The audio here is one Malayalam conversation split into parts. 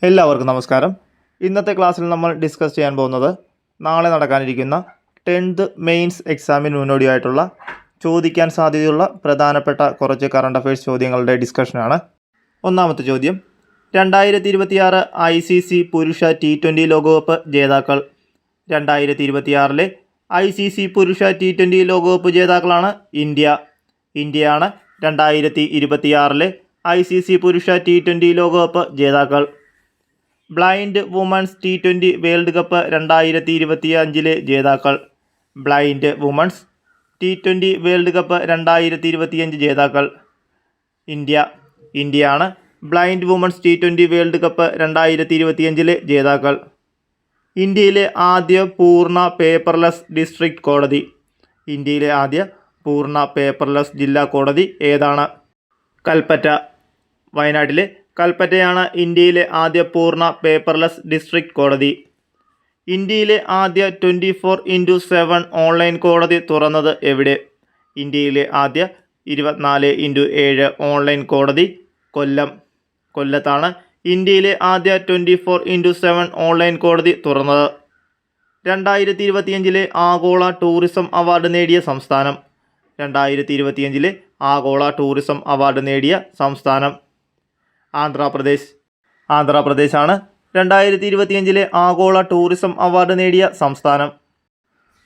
എല്ലാവർക്കും നമസ്കാരം. ഇന്നത്തെ ക്ലാസ്സിൽ നമ്മൾ ഡിസ്കസ് ചെയ്യാൻ പോകുന്നത് നാളെ നടക്കാനിരിക്കുന്ന 10th മെയിൻസ് എക്സാമിന് മുന്നോടിയായിട്ടുള്ള ചോദിക്കാൻ സാധ്യതയുള്ള പ്രധാനപ്പെട്ട കുറച്ച് കറണ്ട് അഫയേഴ്സ് ചോദ്യങ്ങളുടെ ഡിസ്കഷനാണ്. ഒന്നാമത്തെ ചോദ്യം, 2026 ICC പുരുഷ T20 ലോകകപ്പ് ജേതാക്കൾ. 2026 ICC പുരുഷ T20 ലോകകപ്പ് ജേതാക്കളാണ് ഇന്ത്യയാണ് 2026 ICC പുരുഷ T20 ലോകകപ്പ് ജേതാക്കൾ. Blind women's T20 world cup 2025 ജേതാക്കൾ. Blind women's T20 world cup 2025 ജേതാക്കൾ ഇന്ത്യയാണ് blind women's T20 world cup 2025 ജേതാക്കൾ. ഇന്ത്യയിലെ ആദ്യ പൂർണ്ണ പേപ്പർലെസ് ഡിസ്ട്രിക്ട് കോടതി. ഇന്ത്യയിലെ ആദ്യ പൂർണ്ണ പേപ്പർലെസ് ജില്ലാ കോടതി ഏതാണ്? കൽപ്പറ്റ. വയനാട്ടിലെ കൽപ്പറ്റയാണ് ഇന്ത്യയിലെ ആദ്യ പൂർണ്ണ പേപ്പർലെസ് ഡിസ്ട്രിക്ട് കോടതി. ഇന്ത്യയിലെ ആദ്യ 24/7 ഓൺലൈൻ കോടതി തുറന്നത് എവിടെ? ഇന്ത്യയിലെ ആദ്യ 24/7 ഓൺലൈൻ കോടതി കൊല്ലത്താണ് ഇന്ത്യയിലെ ആദ്യ 24/7 ഓൺലൈൻ കോടതി തുറന്നത്. 2025 ആഗോള ടൂറിസം അവാർഡ് നേടിയ സംസ്ഥാനം. 2025 ആഗോള ടൂറിസം അവാർഡ് നേടിയ സംസ്ഥാനം ആന്ധ്രാപ്രദേശാണ് 2025 ആഗോള ടൂറിസം അവാർഡ് നേടിയ സംസ്ഥാനം.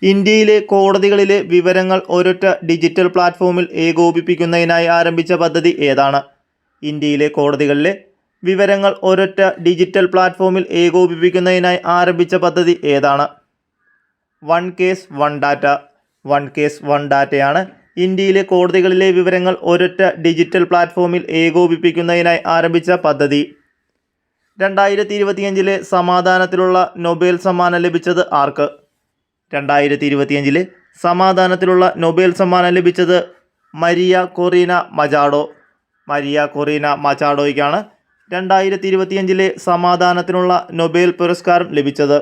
ഇന്ത്യയിലെ കോടതികളിലെ വിവരങ്ങൾ ഒരൊറ്റ ഡിജിറ്റൽ പ്ലാറ്റ്ഫോമിൽ ഏകോപിപ്പിക്കുന്നതിനായി ആരംഭിച്ച പദ്ധതി ഏതാണ്? ഇന്ത്യയിലെ കോടതികളിലെ വിവരങ്ങൾ ഒരൊറ്റ ഡിജിറ്റൽ പ്ലാറ്റ്ഫോമിൽ ഏകോപിപ്പിക്കുന്നതിനായി ആരംഭിച്ച പദ്ധതി ഏതാണ്? വൺ കേസ് വൺ ഡാറ്റയാണ് ഇന്ത്യയിലെ കോടതികളിലെ വിവരങ്ങൾ ഒരൊറ്റ ഡിജിറ്റൽ പ്ലാറ്റ്ഫോമിൽ ഏകോപിപ്പിക്കുന്നതിനായി ആരംഭിച്ച പദ്ധതി. 2025 സമാധാനത്തിലുള്ള നൊബേൽ സമ്മാനം ലഭിച്ചത് ആർക്ക്? 2025 സമാധാനത്തിലുള്ള നൊബേൽ സമ്മാനം ലഭിച്ചത് മരിയ കൊറീന മച്ചാഡോയ്ക്കാണ് 2025 സമാധാനത്തിനുള്ള നൊബേൽ പുരസ്കാരം ലഭിച്ചത്.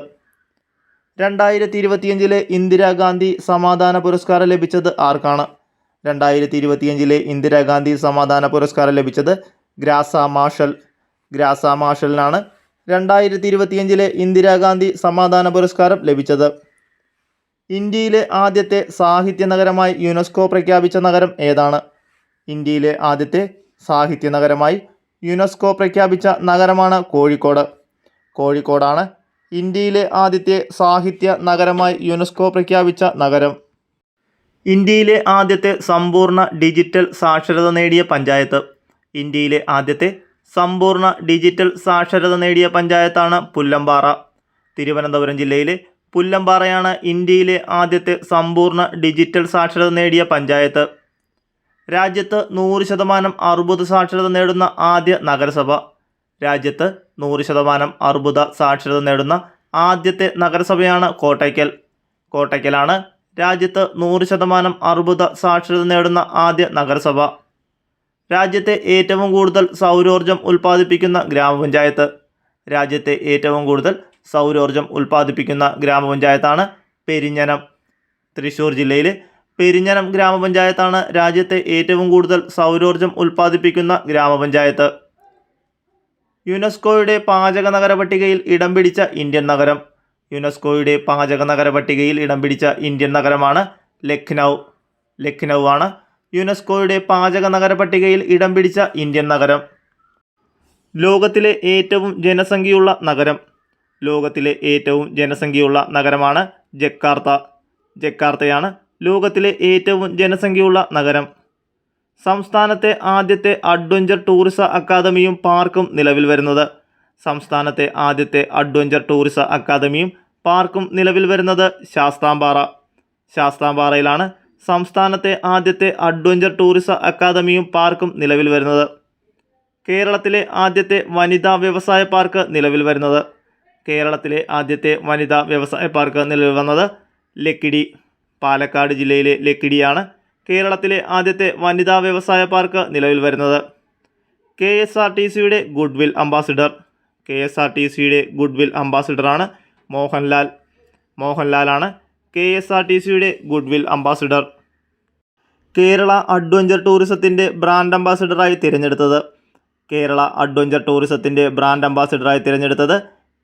2025 ഇന്ദിരാഗാന്ധി സമാധാന പുരസ്കാരം ലഭിച്ചത് ആർക്കാണ്? 2025 ഇന്ദിരാഗാന്ധി സമാധാന പുരസ്കാരം ലഭിച്ചത് ഗ്രാസ മാർഷലിനാണ് 2025 ഇന്ദിരാഗാന്ധി സമാധാന പുരസ്കാരം ലഭിച്ചത്. ഇന്ത്യയിലെ ആദ്യത്തെ സാഹിത്യ നഗരമായി യുനെസ്കോ പ്രഖ്യാപിച്ച നഗരം ഏതാണ്? ഇന്ത്യയിലെ ആദ്യത്തെ സാഹിത്യ നഗരമായി യുനെസ്കോ പ്രഖ്യാപിച്ച നഗരമാണ് കോഴിക്കോടാണ് ഇന്ത്യയിലെ ആദ്യത്തെ സാഹിത്യ നഗരമായി യുനെസ്കോ പ്രഖ്യാപിച്ച നഗരം. ഇന്ത്യയിലെ ആദ്യത്തെ സമ്പൂർണ്ണ ഡിജിറ്റൽ സാക്ഷരത നേടിയ പഞ്ചായത്ത്. ഇന്ത്യയിലെ ആദ്യത്തെ സമ്പൂർണ്ണ ഡിജിറ്റൽ സാക്ഷരത നേടിയ പഞ്ചായത്താണ് പുല്ലമ്പാറ. തിരുവനന്തപുരം ജില്ലയിലെ പുല്ലമ്പാറയാണ് ഇന്ത്യയിലെ ആദ്യത്തെ സമ്പൂർണ്ണ ഡിജിറ്റൽ സാക്ഷരത നേടിയ പഞ്ചായത്ത്. രാജ്യത്ത് 100% അർബുദ സാക്ഷരത നേടുന്ന ആദ്യ നഗരസഭ. രാജ്യത്ത് 100% അർബുദ സാക്ഷരത നേടുന്ന ആദ്യത്തെ നഗരസഭയാണ് കോട്ടയ്ക്കലാണ് രാജ്യത്ത് 100% അർബുദ സാക്ഷരത നേടുന്ന ആദ്യ നഗരസഭ. രാജ്യത്തെ ഏറ്റവും കൂടുതൽ സൗരോർജം ഉൽപ്പാദിപ്പിക്കുന്ന ഗ്രാമപഞ്ചായത്ത്. രാജ്യത്തെ ഏറ്റവും കൂടുതൽ സൗരോർജം ഉൽപ്പാദിപ്പിക്കുന്ന ഗ്രാമപഞ്ചായത്താണ് പെരിഞ്ഞനം. തൃശ്ശൂർ ജില്ലയിലെ പെരിഞ്ഞനം ഗ്രാമപഞ്ചായത്താണ് രാജ്യത്തെ ഏറ്റവും കൂടുതൽ സൗരോർജം ഉൽപ്പാദിപ്പിക്കുന്ന ഗ്രാമപഞ്ചായത്ത്. യുനെസ്കോയുടെ പാചക നഗര പട്ടികയിൽ ഇടം പിടിച്ച ഇന്ത്യൻ നഗരം. യുനെസ്കോയുടെ പാചക നഗര പട്ടികയിൽ ഇടം പിടിച്ച ഇന്ത്യൻ നഗരമാണ് ലഖ്നൗ ആണ് യുനെസ്കോയുടെ പാചക നഗര പട്ടികയിൽ ഇടം പിടിച്ച ഇന്ത്യൻ നഗരം. ലോകത്തിലെ ഏറ്റവും ജനസംഖ്യയുള്ള നഗരം. ലോകത്തിലെ ഏറ്റവും ജനസംഖ്യയുള്ള നഗരമാണ് ജക്കാർത്തയാണ് ലോകത്തിലെ ഏറ്റവും ജനസംഖ്യയുള്ള നഗരം. സംസ്ഥാനത്തെ ആദ്യത്തെ അഡ്വഞ്ചർ ടൂറിസ അക്കാദമിയും പാർക്കും നിലവിൽ വരുന്നത്. സംസ്ഥാനത്തെ ആദ്യത്തെ അഡ്വഞ്ചർ ടൂറിസ അക്കാദമിയും പാർക്കും നിലവിൽ വരുന്നത് ശാസ്താംപാറയിലാണ് സംസ്ഥാനത്തെ ആദ്യത്തെ അഡ്വഞ്ചർ ടൂറിസ അക്കാദമിയും പാർക്കും നിലവിൽ വരുന്നത്. കേരളത്തിലെ ആദ്യത്തെ വനിതാ വ്യവസായ പാർക്ക് നിലവിൽ വരുന്നത്. കേരളത്തിലെ ആദ്യത്തെ വനിതാ വ്യവസായ പാർക്ക് നിലവിൽ വന്നത് ലക്കിടി, പാലക്കാട് ജില്ലയിലെ ലക്കിടിയാണ് കേരളത്തിലെ ആദ്യത്തെ വനിതാ വ്യവസായ പാർക്ക് നിലവിൽ വരുന്നത്. KSRTCയുടെ ഗുഡ്വിൽ അംബാസിഡറാണ് മോഹൻലാലാണ് KSRTCയുടെ ഗുഡ്വിൽ അംബാസിഡർ. കേരള അഡ്വഞ്ചർ ടൂറിസത്തിൻ്റെ ബ്രാൻഡ് അംബാസിഡറായി തിരഞ്ഞെടുത്തത്. കേരള അഡ്വഞ്ചർ ടൂറിസത്തിൻ്റെ ബ്രാൻഡ് അംബാസിഡറായി തിരഞ്ഞെടുത്തത്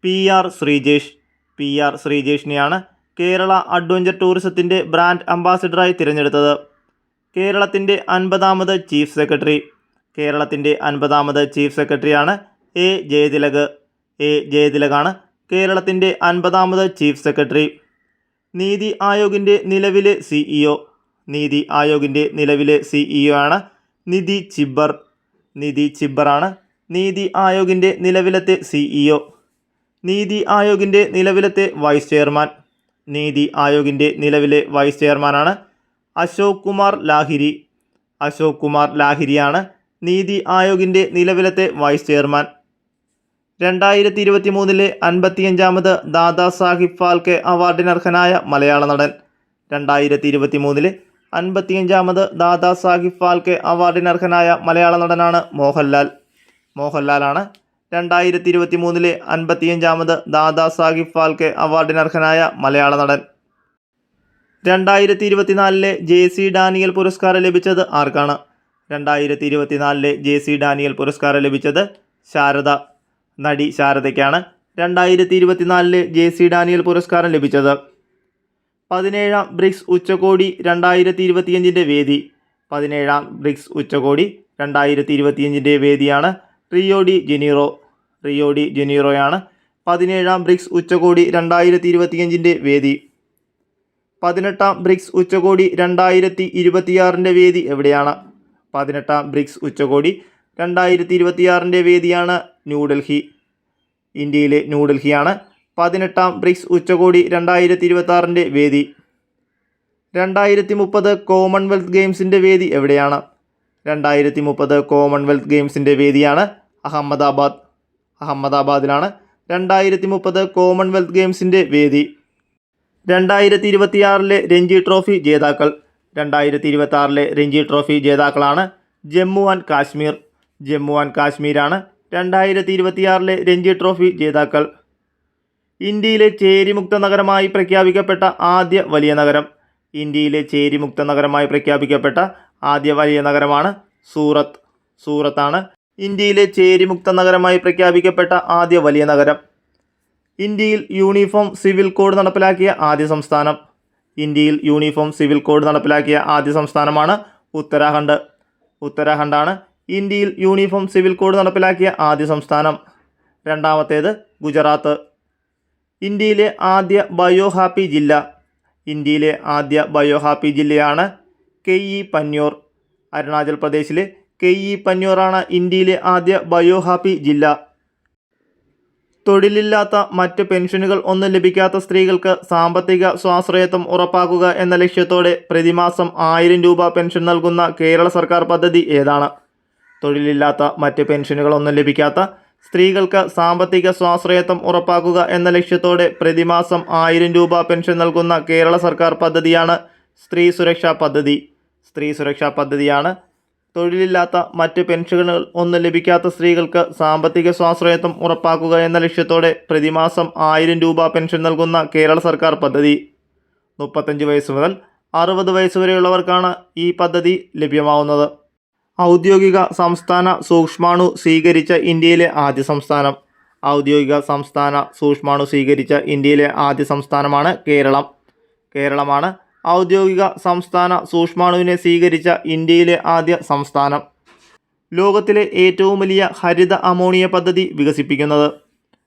PR ശ്രീജേഷ്. PR ശ്രീജേഷിനെയാണ് കേരള അഡ്വഞ്ചർ ടൂറിസത്തിൻ്റെ ബ്രാൻഡ് അംബാസിഡറായി തിരഞ്ഞെടുത്തത്. കേരളത്തിൻ്റെ 50ാമത് ചീഫ് സെക്രട്ടറി. കേരളത്തിൻ്റെ 50ാമത് ചീഫ് സെക്രട്ടറിയാണ് A. ജയതിലക്. A. ജയതിലകാണ് കേരളത്തിൻ്റെ 50ാമത് ചീഫ് സെക്രട്ടറി. നീതി ആയോഗിൻ്റെ നിലവിലെ CEO. നീതി ആയോഗിൻ്റെ നിലവിലെ CEO ആണ് നിധി ചിബ്ബർ. നിധി ചിബ്ബറാണ് നീതി ആയോഗിൻ്റെ നിലവിലത്തെ CEO. നീതി ആയോഗിൻ്റെ നിലവിലത്തെ വൈസ് ചെയർമാൻ. നീതി ആയോഗിൻ്റെ നിലവിലെ വൈസ് ചെയർമാനാണ് അശോക് കുമാർ ലാഹിരി. അശോക് കുമാർ ലാഹിരിയാണ് നീതി ആയോഗിൻ്റെ നിലവിലത്തെ വൈസ് ചെയർമാൻ. 2023 55ാമത് ദാദാ സാഹിബ് ഫാൽക്കെ അവാർഡിനർഹനായ മലയാള നടൻ. 2023 55ാമത് ദാദാ സാഹിബ് ഫാൽക്കെ അവാർഡിനർഹനായ മലയാള നടനാണ് മോഹൻലാൽ. മോഹൻലാലാണ് 2023 55ാമത് ദാദാ സാഹിബ് ഫാൽക്കെ അവാർഡിനർഹനായ മലയാള നടൻ. 2024 JC ഡാനിയൽ പുരസ്കാരം ലഭിച്ചത് ആർക്കാണ്? 2024 JC ഡാനിയൽ പുരസ്കാരം ലഭിച്ചത് ശാരദ. നടി ശാരദയ്ക്കാണ് 2024 JC ഡാനിയൽ പുരസ്കാരം ലഭിച്ചത്. 17ാം ബ്രിക്സ് ഉച്ചകോടി 2025ൻ്റെ വേദി. 17ാം ബ്രിക്സ് ഉച്ചകോടി 2025ൻ്റെ വേദിയാണ് Rio de Janeiro. Rio de ജനീറോയാണ് 17ാം ബ്രിക്സ് ഉച്ചകോടി 2025ൻ്റെ വേദി. 18ാം ബ്രിക്സ് ഉച്ചകോടി 2026ൻ്റെ വേദി എവിടെയാണ്? 18ാം ബ്രിക്സ് ഉച്ചകോടി 2026ൻ്റെ വേദിയാണ് ന്യൂഡൽഹി. ഇന്ത്യയിലെ ന്യൂഡൽഹിയാണ് 18ാം ബ്രിക്സ് ഉച്ചകോടി 2026ൻ്റെ വേദി. 2030 കോമൺവെൽത്ത് ഗെയിംസിൻ്റെ വേദി എവിടെയാണ്? 2030 കോമൺവെൽത്ത് ഗെയിംസിൻ്റെ വേദിയാണ് അഹമ്മദാബാദ്. അഹമ്മദാബാദിലാണ് 2030 കോമൺവെൽത്ത് ഗെയിംസിൻ്റെ വേദി. 2026 രഞ്ജി ട്രോഫി ജേതാക്കൾ. 2026 രഞ്ജി ട്രോഫി ജേതാക്കളാണ് ജമ്മു ആൻഡ് കാശ്മീർ. ജമ്മു ആൻഡ് കാശ്മീരാണ് 2026 രഞ്ജി ട്രോഫി ജേതാക്കൾ. ഇന്ത്യയിലെ ചേരിമുക്ത നഗരമായി പ്രഖ്യാപിക്കപ്പെട്ട ആദ്യ വലിയ നഗരം. ഇന്ത്യയിലെ ചേരിമുക്ത നഗരമായി പ്രഖ്യാപിക്കപ്പെട്ട ആദ്യ വലിയ നഗരമാണ് സൂറത്ത്. സൂറത്താണ് ഇന്ത്യയിലെ ചേരിമുക്ത നഗരമായി പ്രഖ്യാപിക്കപ്പെട്ട ആദ്യ വലിയ നഗരം. ഇന്ത്യയിൽ യൂണിഫോം സിവിൽ കോഡ് നടപ്പിലാക്കിയ ആദ്യ സംസ്ഥാനം. ഇന്ത്യയിൽ യൂണിഫോം സിവിൽ കോഡ് നടപ്പിലാക്കിയ ആദ്യ സംസ്ഥാനമാണ് ഉത്തരാഖണ്ഡ്. ഉത്തരാഖണ്ഡാണ് ഇന്ത്യയിൽ യൂണിഫോം സിവിൽ കോഡ് നടപ്പിലാക്കിയ ആദ്യ സംസ്ഥാനം. രണ്ടാമത്തേത് ഗുജറാത്ത്. ഇന്ത്യയിലെ ആദ്യ ബയോ ഹാപ്പി ജില്ല. ഇന്ത്യയിലെ ആദ്യ ബയോ ഹാപ്പി ജില്ലയാണ് കെഇ പന്യോർ. അരുണാചൽ പ്രദേശിലെ കെഇ പന്യോറാണ് ഇന്ത്യയിലെ ആദ്യ ബയോ ഹാപ്പി ജില്ല. തൊഴിലില്ലാത്ത മറ്റ് പെൻഷനുകൾ ഒന്നും ലഭിക്കാത്ത സ്ത്രീകൾക്ക് സാമ്പത്തിക സ്വാശ്രയത്വം ഉറപ്പാക്കുക എന്ന ലക്ഷ്യത്തോടെ പ്രതിമാസം 1000 രൂപ പെൻഷൻ നൽകുന്ന കേരള സർക്കാർ പദ്ധതി ഏതാണ്? തൊഴിലില്ലാത്ത മറ്റ് പെൻഷനുകളൊന്നും ലഭിക്കാത്ത സ്ത്രീകൾക്ക് സാമ്പത്തിക സ്വാശ്രയത്വം ഉറപ്പാക്കുക എന്ന ലക്ഷ്യത്തോടെ പ്രതിമാസം 1000 രൂപ പെൻഷൻ നൽകുന്ന കേരള സർക്കാർ പദ്ധതിയാണ് സ്ത്രീ സുരക്ഷാ പദ്ധതി. സ്ത്രീ സുരക്ഷാ പദ്ധതിയാണ് തൊഴിലില്ലാത്ത മറ്റ് പെൻഷനുകൾ ഒന്നും ലഭിക്കാത്ത സ്ത്രീകൾക്ക് സാമ്പത്തിക സ്വാശ്രയത്വം ഉറപ്പാക്കുക എന്ന ലക്ഷ്യത്തോടെ പ്രതിമാസം 1000 രൂപ പെൻഷൻ നൽകുന്ന കേരള സർക്കാർ പദ്ധതി. 35 വയസ്സ് മുതൽ 60 വയസ്സ് വരെയുള്ളവർക്കാണ് ഈ പദ്ധതി ലഭ്യമാവുന്നത്. ഔദ്യോഗിക സംസ്ഥാന സൂക്ഷ്മാണു സ്വീകരിച്ച ഇന്ത്യയിലെ ആദ്യ സംസ്ഥാനം. ഔദ്യോഗിക സംസ്ഥാന സൂക്ഷ്മാണു സ്വീകരിച്ച ഇന്ത്യയിലെ ആദ്യ സംസ്ഥാനമാണ് കേരളം. കേരളമാണ് ഔദ്യോഗിക സംസ്ഥാന സൂക്ഷ്മാണുവിനെ സ്വീകരിച്ച ഇന്ത്യയിലെ ആദ്യ സംസ്ഥാനം. ലോകത്തിലെ ഏറ്റവും വലിയ ഹരിത അമോണിയ പദ്ധതി വികസിപ്പിക്കുന്നത്.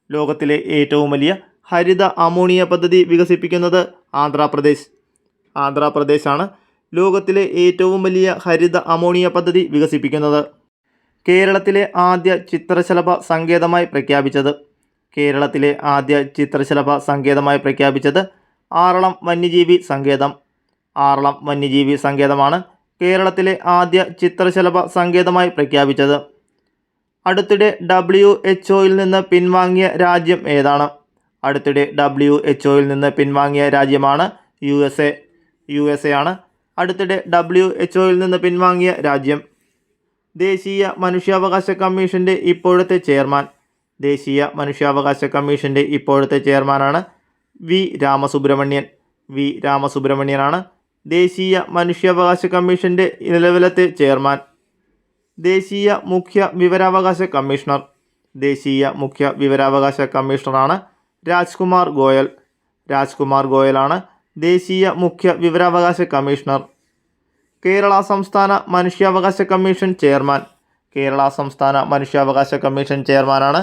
ലോകത്തിലെ ഏറ്റവും വലിയ ഹരിത അമോണിയ പദ്ധതി വികസിപ്പിക്കുന്നത് ആന്ധ്രാപ്രദേശ്. ആന്ധ്രാപ്രദേശാണ് ലോകത്തിലെ ഏറ്റവും വലിയ ഹരിത അമോണിയ പദ്ധതി വികസിപ്പിക്കുന്നത്. കേരളത്തിലെ ആദ്യ ചിത്രശലഭ സങ്കേതമായി പ്രഖ്യാപിച്ചത്. കേരളത്തിലെ ആദ്യ ചിത്രശലഭ സങ്കേതമായി പ്രഖ്യാപിച്ചത് ആറളം വന്യജീവി സങ്കേതം. ആറളം വന്യജീവി സങ്കേതമാണ് കേരളത്തിലെ ആദ്യ ചിത്രശലഭ സങ്കേതമായി പ്രഖ്യാപിച്ചത്. അടുത്തിടെ WHO നിന്ന് പിൻവാങ്ങിയ രാജ്യം ഏതാണ്? അടുത്തിടെ WHO നിന്ന് പിൻവാങ്ങിയ രാജ്യമാണ് USA. USA ആണ് അടുത്തിടെ WHO നിന്ന് പിൻവാങ്ങിയ രാജ്യം. ദേശീയ മനുഷ്യാവകാശ കമ്മീഷൻ്റെ ഇപ്പോഴത്തെ ചെയർമാൻ. ദേശീയ മനുഷ്യാവകാശ കമ്മീഷൻ്റെ ഇപ്പോഴത്തെ ചെയർമാനാണ് വി രാമസുബ്രഹ്മണ്യൻ. വി രാമസുബ്രഹ്മണ്യനാണ് ദേശീയ മനുഷ്യാവകാശ കമ്മീഷൻ്റെ നിലവിലത്തെ ചെയർമാൻ. ദേശീയ മുഖ്യ വിവരാവകാശ കമ്മീഷണർ. ദേശീയ മുഖ്യ വിവരാവകാശ കമ്മീഷണറാണ് രാജ്കുമാർ ഗോയൽ. രാജ്കുമാർ ഗോയലാണ് ദേശീയ മുഖ്യ വിവരാവകാശ കമ്മീഷണർ. കേരള സംസ്ഥാന മനുഷ്യാവകാശ കമ്മീഷൻ ചെയർമാൻ. കേരള സംസ്ഥാന മനുഷ്യാവകാശ കമ്മീഷൻ ചെയർമാനാണ്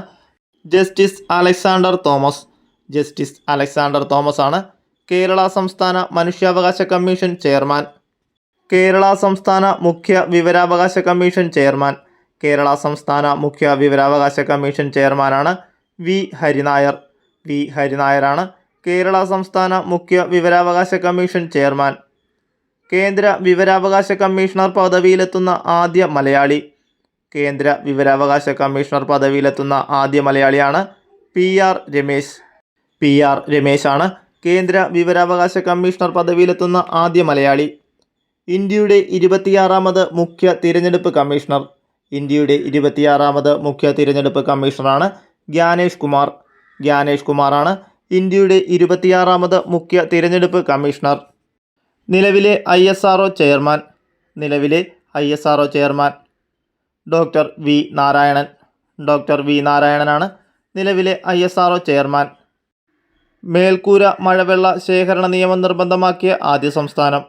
justice Alexander Thomas. Justice Alexander Thomas ആണ് കേരള സംസ്ഥാന മനുഷ്യാവകാശ കമ്മീഷൻ ചെയർമാൻ. കേരള സംസ്ഥാന മുഖ്യ വിവരാവകാശ കമ്മീഷൻ ചെയർമാൻ. കേരള സംസ്ഥാന മുഖ്യ വിവരാവകാശ കമ്മീഷൻ ചെയർമാനാണ് വി ഹരിനായർ. വി ഹരിനായരാണ് കേരള സംസ്ഥാന മുഖ്യ വിവരാവകാശ കമ്മീഷൻ ചെയർമാൻ. കേന്ദ്ര വിവരാവകാശ കമ്മീഷണർ പദവിയിലെത്തുന്ന ആദ്യ മലയാളി. കേന്ദ്ര വിവരാവകാശ കമ്മീഷണർ പദവിയിലെത്തുന്ന ആദ്യ മലയാളിയാണ് PR രമേശ്. PR രമേശാണ് കേന്ദ്ര വിവരാവകാശ കമ്മീഷണർ പദവിയിലെത്തുന്ന ആദ്യ മലയാളി. ഇന്ത്യയുടെ 26ാമത് മുഖ്യ തിരഞ്ഞെടുപ്പ് കമ്മീഷണർ. ഇന്ത്യയുടെ 26ാമത് മുഖ്യ തിരഞ്ഞെടുപ്പ് കമ്മീഷണറാണ് ഗ്യാനേഷ് കുമാർ. ഗ്യാനേഷ് കുമാറാണ് ഇന്ത്യയുടെ 26ാമത് മുഖ്യ തിരഞ്ഞെടുപ്പ് കമ്മീഷണർ. നിലവിലെ ISRO ചെയർമാൻ. നിലവിലെ ISRO chairman doctor V Narayanan. Doctor V നാരായണനാണ് നിലവിലെ ISRO ചെയർമാൻ. മേൽക്കൂര മഴവെള്ള ശേഖരണ നിയമം നിർബന്ധമാക്കിയ ആദ്യ സംസ്ഥാനം.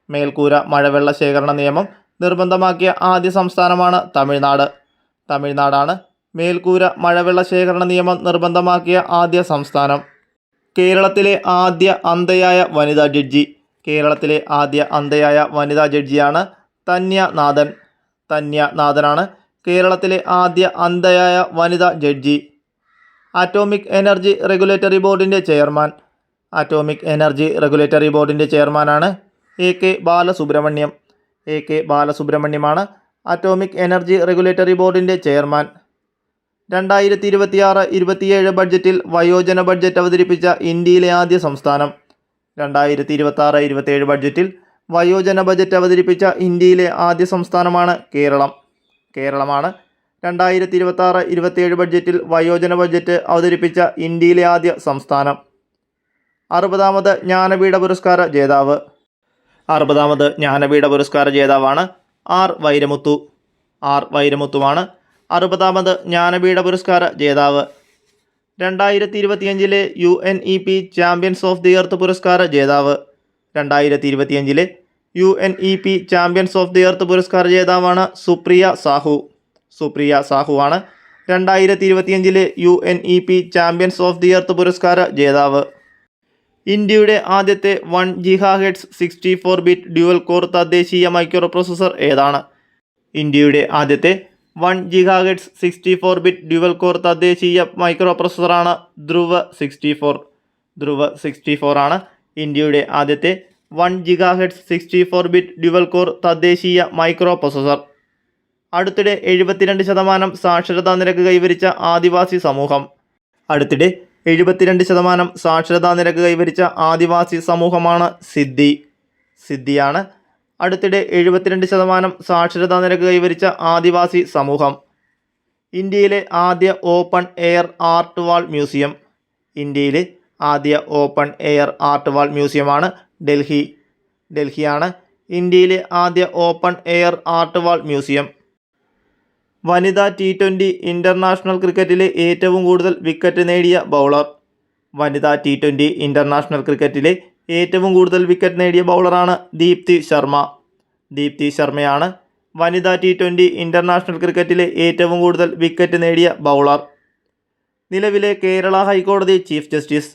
മേൽക്കൂര മഴവെള്ള ശേഖരണ നിയമം നിർബന്ധമാക്കിയ ആദ്യ സംസ്ഥാനമാണ് തമിഴ്നാട്. തമിഴ്നാടാണ് മേൽക്കൂര മഴവെള്ള ശേഖരണ നിയമം നിർബന്ധമാക്കിയ ആദ്യ സംസ്ഥാനം. കേരളത്തിലെ ആദ്യ അന്ധയായ വനിതാ ജഡ്ജി. കേരളത്തിലെ ആദ്യ അന്ധയായ വനിതാ ജഡ്ജിയാണ് തന്യ നാഥൻ. തന്യ നാഥനാണ് കേരളത്തിലെ ആദ്യ അന്ധയായ വനിതാ ജഡ്ജി. ആറ്റോമിക് എനർജി റെഗുലേറ്ററി ബോർഡിൻ്റെ ചെയർമാൻ. ആറ്റോമിക് എനർജി റെഗുലേറ്ററി ബോർഡിൻ്റെ ചെയർമാനാണ് AK ബാലസുബ്രഹ്മണ്യം. AK ബാലസുബ്രഹ്മണ്യമാണ് ആറ്റോമിക് എനർജി റെഗുലേറ്ററി ബോർഡിൻ്റെ ചെയർമാൻ. 2026-27 ബഡ്ജറ്റിൽ വയോജന ബഡ്ജറ്റ് അവതരിപ്പിച്ച ഇന്ത്യയിലെ ആദ്യ സംസ്ഥാനം. 2026-27 ബഡ്ജറ്റിൽ വയോജന ബജറ്റ് അവതരിപ്പിച്ച ഇന്ത്യയിലെ ആദ്യ സംസ്ഥാനമാണ് കേരളം. കേരളമാണ് 2026-27 ബഡ്ജറ്റിൽ വയോജന ബജറ്റ് അവതരിപ്പിച്ച ഇന്ത്യയിലെ ആദ്യ സംസ്ഥാനം. 60ാമത് ജ്ഞാനപീഠ പുരസ്കാര ജേതാവ്. 60ാമത് ജ്ഞാനപീഠ പുരസ്കാര ജേതാവാണ് R വൈരമുത്തു. R വൈരമുത്തുവാണ് 60ാമത് ജ്ഞാനപീഠ പുരസ്കാര ജേതാവ്. 2025 UNEP champions of the earth പുരസ്കാര ജേതാവ്. 2025 UNEP champions of the earth പുരസ്കാര ജേതാവാണ് സുപ്രിയ സാഹു. സുപ്രിയ സാഹുവാണ് 2025 UNEP champions of the earth പുരസ്കാര ജേതാവ്. ഇന്ത്യയുടെ ആദ്യത്തെ 1 GHz 64-ബിറ്റ് ഡ്യുവൽ കോർ തദ്ദേശീയ മൈക്രോ പ്രോസസ്സർ ഏതാണ്? ഇന്ത്യയുടെ ആദ്യത്തെ 1 GHz 64-ബിറ്റ് ഡ്യുവൽ കോർ തദ്ദേശീയ മൈക്രോ പ്രോസസ്സറാണ് ധ്രുവ 64. ധ്രുവ 64 ആണ് ഇന്ത്യയുടെ ആദ്യത്തെ 1 GHz 64-ബിറ്റ് ഡ്യുവൽ കോർ തദ്ദേശീയ മൈക്രോ പ്രോസസ്സർ. അടുത്തിടെ 72% സാക്ഷരതാ നിരക്ക് കൈവരിച്ച ആദിവാസി സമൂഹം. അടുത്തിടെ 72% സാക്ഷരതാ നിരക്ക് കൈവരിച്ച ആദിവാസി സമൂഹമാണ് സിദ്ധി. സിദ്ധിയാണ് അടുത്തിടെ 72% സാക്ഷരതാ നിരക്ക് കൈവരിച്ച ആദിവാസി സമൂഹം. ഇന്ത്യയിലെ ആദ്യ ഓപ്പൺ എയർ ആർട്ട് വാൾ മ്യൂസിയം. ഇന്ത്യയിലെ ആദ്യ ഓപ്പൺ എയർ ആർട്ട് വാൾ മ്യൂസിയമാണ് ഡൽഹി. ഡൽഹിയാണ് ഇന്ത്യയിലെ ആദ്യ ഓപ്പൺ എയർ ആർട്ട് വാൾ മ്യൂസിയം. വനിതാ T20 ഇൻ്റർനാഷണൽ ക്രിക്കറ്റിലെ ഏറ്റവും കൂടുതൽ വിക്കറ്റ് നേടിയ ബൗളർ. വനിതാ T20 ഇൻ്റർനാഷണൽ ക്രിക്കറ്റിലെ ഏറ്റവും കൂടുതൽ വിക്കറ്റ് നേടിയ ബൗളറാണ് ദീപ്തി ശർമ്മ. ദീപ്തി ശർമ്മയാണ് വനിതാ T20 ഇൻ്റർനാഷണൽ ക്രിക്കറ്റിലെ ഏറ്റവും കൂടുതൽ വിക്കറ്റ് നേടിയ ബൗളർ. നിലവിലെ കേരള ഹൈക്കോടതി ചീഫ് ജസ്റ്റിസ്.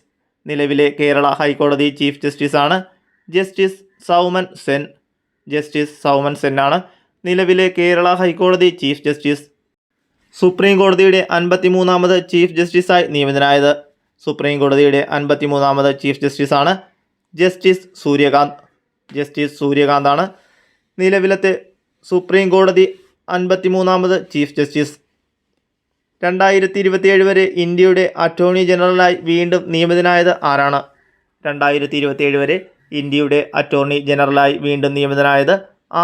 നിലവിലെ കേരള ഹൈക്കോടതി ചീഫ് ജസ്റ്റിസാണ് ജസ്റ്റിസ് സൗമൻ സെൻ. ജസ്റ്റിസ് സൗമൻ സെന്നാണ് നിലവിലെ കേരള ഹൈക്കോടതി ചീഫ് ജസ്റ്റിസ്. സുപ്രീം കോടതിയുടെ 53ാമത് ചീഫ് ജസ്റ്റിസായി നിയമിതനായത്. സുപ്രീം കോടതിയുടെ 53ാമത് ചീഫ് ജസ്റ്റിസാണ് ജസ്റ്റിസ് സൂര്യകാന്ത്. ജസ്റ്റിസ് സൂര്യകാന്താണ് നിലവിലത്തെ സുപ്രീം കോടതി 53ാമത് ചീഫ് ജസ്റ്റിസ്. 2027 വരെ ഇന്ത്യയുടെ അറ്റോർണി ജനറലായി വീണ്ടും നിയമിതനായത് ആരാണ്? 2027 വരെ ഇന്ത്യയുടെ അറ്റോർണി ജനറലായി വീണ്ടും നിയമിതനായത്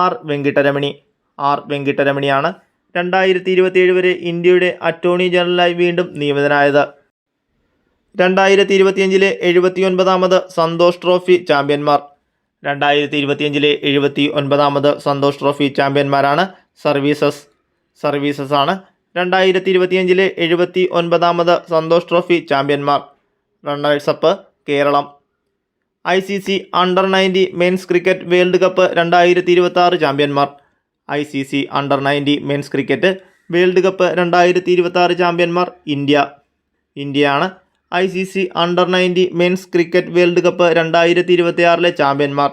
R വെങ്കിട്ടരമണി. R വെങ്കിട്ടരമണിയാണ് 2027 വരെ ഇന്ത്യയുടെ അറ്റോർണി ജനറലായി വീണ്ടും നിയമിതനായത്. 2025 79ാമത് സന്തോഷ് ട്രോഫി ചാമ്പ്യന്മാർ. 2025 79ാമത് സന്തോഷ് ട്രോഫി ചാമ്പ്യന്മാരാണ് സർവീസസ്. സർവീസസ് ആണ്. 2025 79ാമത് സന്തോഷ് ട്രോഫി ചാമ്പ്യന്മാർ. റണ്ണേഴ്സപ്പ് കേരളം. ICC അണ്ടർ-90 മെൻസ് ക്രിക്കറ്റ് വേൾഡ് കപ്പ് 2026 ചാമ്പ്യന്മാർ. ICC അണ്ടർ-90 മെൻസ് ക്രിക്കറ്റ് വേൾഡ് കപ്പ് 2026 ചാമ്പ്യന്മാർ ഇന്ത്യയാണ്. ICC അണ്ടർ-90 മെൻസ് ക്രിക്കറ്റ് വേൾഡ് കപ്പ് 2026 ചാമ്പ്യന്മാർ.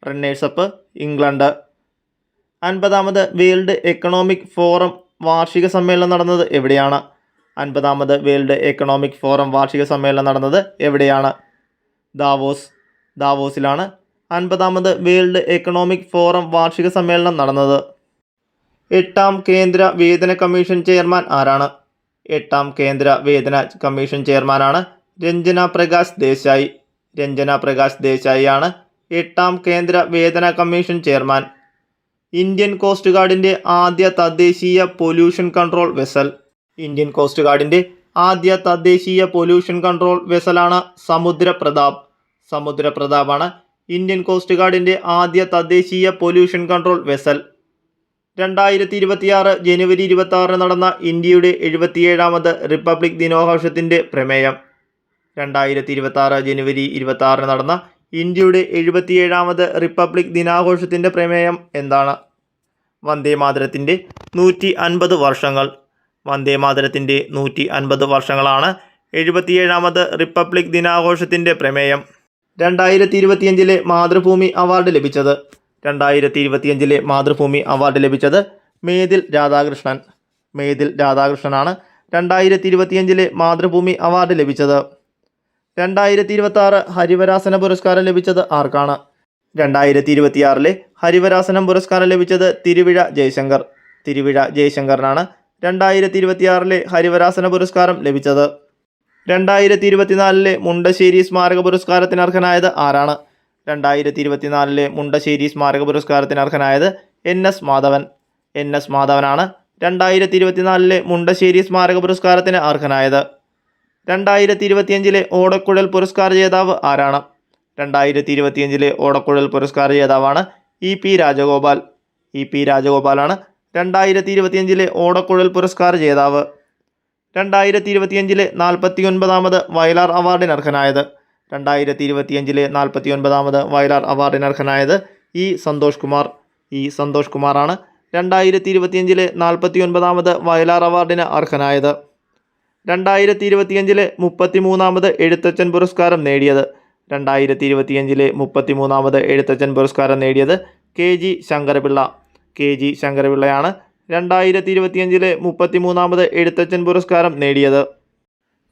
Runners up England. 50ാമത് വേൾഡ് എക്കണോമിക് ഫോറം വാർഷിക സമ്മേളനം നടന്നത് എവിടെയാണ്? 50ാമത് വേൾഡ് എക്കണോമിക് ഫോറം വാർഷിക സമ്മേളനം നടന്നത് എവിടെയാണ്? ദാവോസിലാണ് 50ാമത് വേൾഡ് എക്കണോമിക് ഫോറം വാർഷിക സമ്മേളനം നടന്നത്. 8ാം കേന്ദ്ര വേതന കമ്മീഷൻ ചെയർമാൻ ആരാണ്? 8ാം കേന്ദ്ര വേതന കമ്മീഷൻ ചെയർമാനാണ് രഞ്ജന പ്രകാശ് ദേശായിയാണ് 8ാം കേന്ദ്ര വേതന കമ്മീഷൻ ചെയർമാൻ. ഇന്ത്യൻ കോസ്റ്റ് ഗാർഡിൻ്റെ ആദ്യ തദ്ദേശീയ pollution control vessel. Indian coast ഗാർഡിൻ്റെ ആദ്യ തദ്ദേശീയ പൊല്യൂഷൻ കൺട്രോൾ വെസലാണ് സമുദ്രപ്രതാപാണ് ഇന്ത്യൻ കോസ്റ്റ് ഗാർഡിൻ്റെ ആദ്യ തദ്ദേശീയ പൊല്യൂഷൻ കൺട്രോൾ വെസൽ. 2026 ജനുവരി 26 നടന്ന ഇന്ത്യയുടെ 77ാമത് റിപ്പബ്ലിക് ദിനാഘോഷത്തിൻ്റെ പ്രമേയം. 2026 ജനുവരി 26 നടന്ന ഇന്ത്യയുടെ 77ാമത് റിപ്പബ്ലിക് ദിനാഘോഷത്തിൻ്റെ പ്രമേയം എന്താണ്? വന്ദേമാതരത്തിൻ്റെ 150 വർഷങ്ങൾ. വന്ദേമാതരത്തിൻ്റെ 150 വർഷങ്ങളാണ് 77ാമത് റിപ്പബ്ലിക് ദിനാഘോഷത്തിൻ്റെ പ്രമേയം. 2025 മാതൃഭൂമി അവാർഡ് ലഭിച്ചത്. 2025 മാതൃഭൂമി അവാർഡ് ലഭിച്ചത് മേതിൽ രാധാകൃഷ്ണനാണ് 2025 മാതൃഭൂമി അവാർഡ് ലഭിച്ചത്. 2026 ഹരിവരാസന പുരസ്കാരം ലഭിച്ചത് ആർക്കാണ്? 2026 ഹരിവരാസനം പുരസ്കാരം ലഭിച്ചത് തിരുവിഴ ജയശങ്കറിനാണ് 2026 ഹരിവരാസന പുരസ്കാരം ലഭിച്ചത്. 2024 മുണ്ടശ്ശേരി സ്മാരക പുരസ്കാരത്തിന് അർഹനായത് ആരാണ്? 2024 മുണ്ടശ്ശേരി സ്മാരക പുരസ്കാരത്തിന് അർഹനായത് NS മാധവനാണ് 2024 മുണ്ടശ്ശേരി സ്മാരക പുരസ്കാരത്തിന് അർഹനായത്. 2025 ഓടക്കുഴൽ പുരസ്കാര ജേതാവ് ആരാണ്? 2025 ഓടക്കുഴൽ പുരസ്കാര ജേതാവാണ് EP രാജഗോപാലാണ് 2025 ഓടക്കുഴൽ പുരസ്കാര ജേതാവ്. 2025 49ാമത് വയലാർ അവാർഡിന് അർഹനായത്. 2025 49ാമത് വയലാർ അവാർഡിന് അർഹനായത് E സന്തോഷ് കുമാറാണ് 2025 49ാമത് വയലാർ അവാർഡിന് അർഹനായത്. 2025 33ാമത് എഴുത്തച്ഛൻ പുരസ്കാരം നേടിയത്. 2025 33ാമത് എഴുത്തച്ഛൻ പുരസ്കാരം നേടിയത് KG ശങ്കരപിള്ളയാണ് 2025 33ാമത് എഴുത്തച്ഛൻ പുരസ്കാരം നേടിയത്.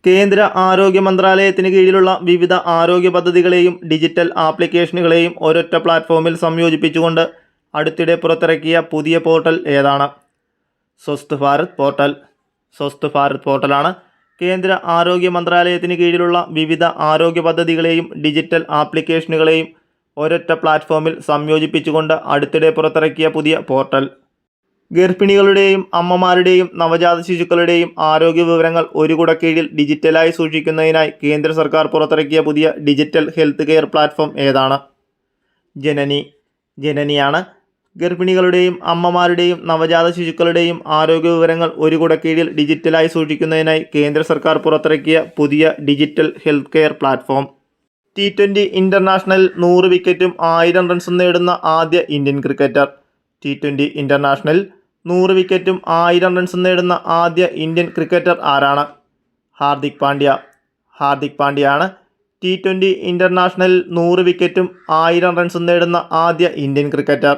കേന്ദ്ര ആരോഗ്യ മന്ത്രാലയത്തിന് കീഴിലുള്ള വിവിധ ആരോഗ്യ പദ്ധതികളെയും ഡിജിറ്റൽ ആപ്ലിക്കേഷനുകളെയും ഒരൊറ്റ പ്ലാറ്റ്ഫോമിൽ സംയോജിപ്പിച്ചുകൊണ്ട് അടുത്തിടെ പുറത്തിറക്കിയ പുതിയ പോർട്ടൽ ഏതാണ്? സ്വസ്ഥ് ഭാരത് പോർട്ടലാണ് കേന്ദ്ര ആരോഗ്യ മന്ത്രാലയത്തിന് കീഴിലുള്ള വിവിധ ആരോഗ്യ പദ്ധതികളെയും ഡിജിറ്റൽ ആപ്ലിക്കേഷനുകളെയും ഒരൊറ്റ പ്ലാറ്റ്ഫോമിൽ സംയോജിപ്പിച്ചുകൊണ്ട് അടുത്തിടെ പുറത്തിറക്കിയ പുതിയ പോർട്ടൽ. ഗർഭിണികളുടെയും അമ്മമാരുടെയും നവജാത ശിശുക്കളുടെയും ആരോഗ്യ വിവരങ്ങൾ ഒരു കുടക്കീഴിൽ ഡിജിറ്റലായി സൂക്ഷിക്കുന്നതിനായി കേന്ദ്ര സർക്കാർ പുറത്തിറക്കിയ പുതിയ ഡിജിറ്റൽ ഹെൽത്ത് കെയർ പ്ലാറ്റ്ഫോം ഏതാണ്? ജനനിയാണ് ഗർഭിണികളുടെയും അമ്മമാരുടെയും നവജാത ശിശുക്കളുടെയും ആരോഗ്യ വിവരങ്ങൾ ഒരു കുടക്കീഴിൽ ഡിജിറ്റലായി സൂക്ഷിക്കുന്നതിനായി കേന്ദ്ര സർക്കാർ പുറത്തിറക്കിയ പുതിയ digital health care platform. T20 international 100 വിക്കറ്റും 1000 റൺസും നേടുന്ന ആദ്യ ഇന്ത്യൻ ക്രിക്കറ്റർ. T20 ഇൻ്റർനാഷണൽ 100 വിക്കറ്റും 1000 റൺസും നേടുന്ന ആദ്യ ഇന്ത്യൻ ക്രിക്കറ്റർ ആരാണ്? ഹാർദിക് പാണ്ഡ്യയാണ് T20 ഇൻ്റർനാഷണൽ 100 വിക്കറ്റും 1000 റൺസും നേടുന്ന ആദ്യ ഇന്ത്യൻ ക്രിക്കറ്റർ.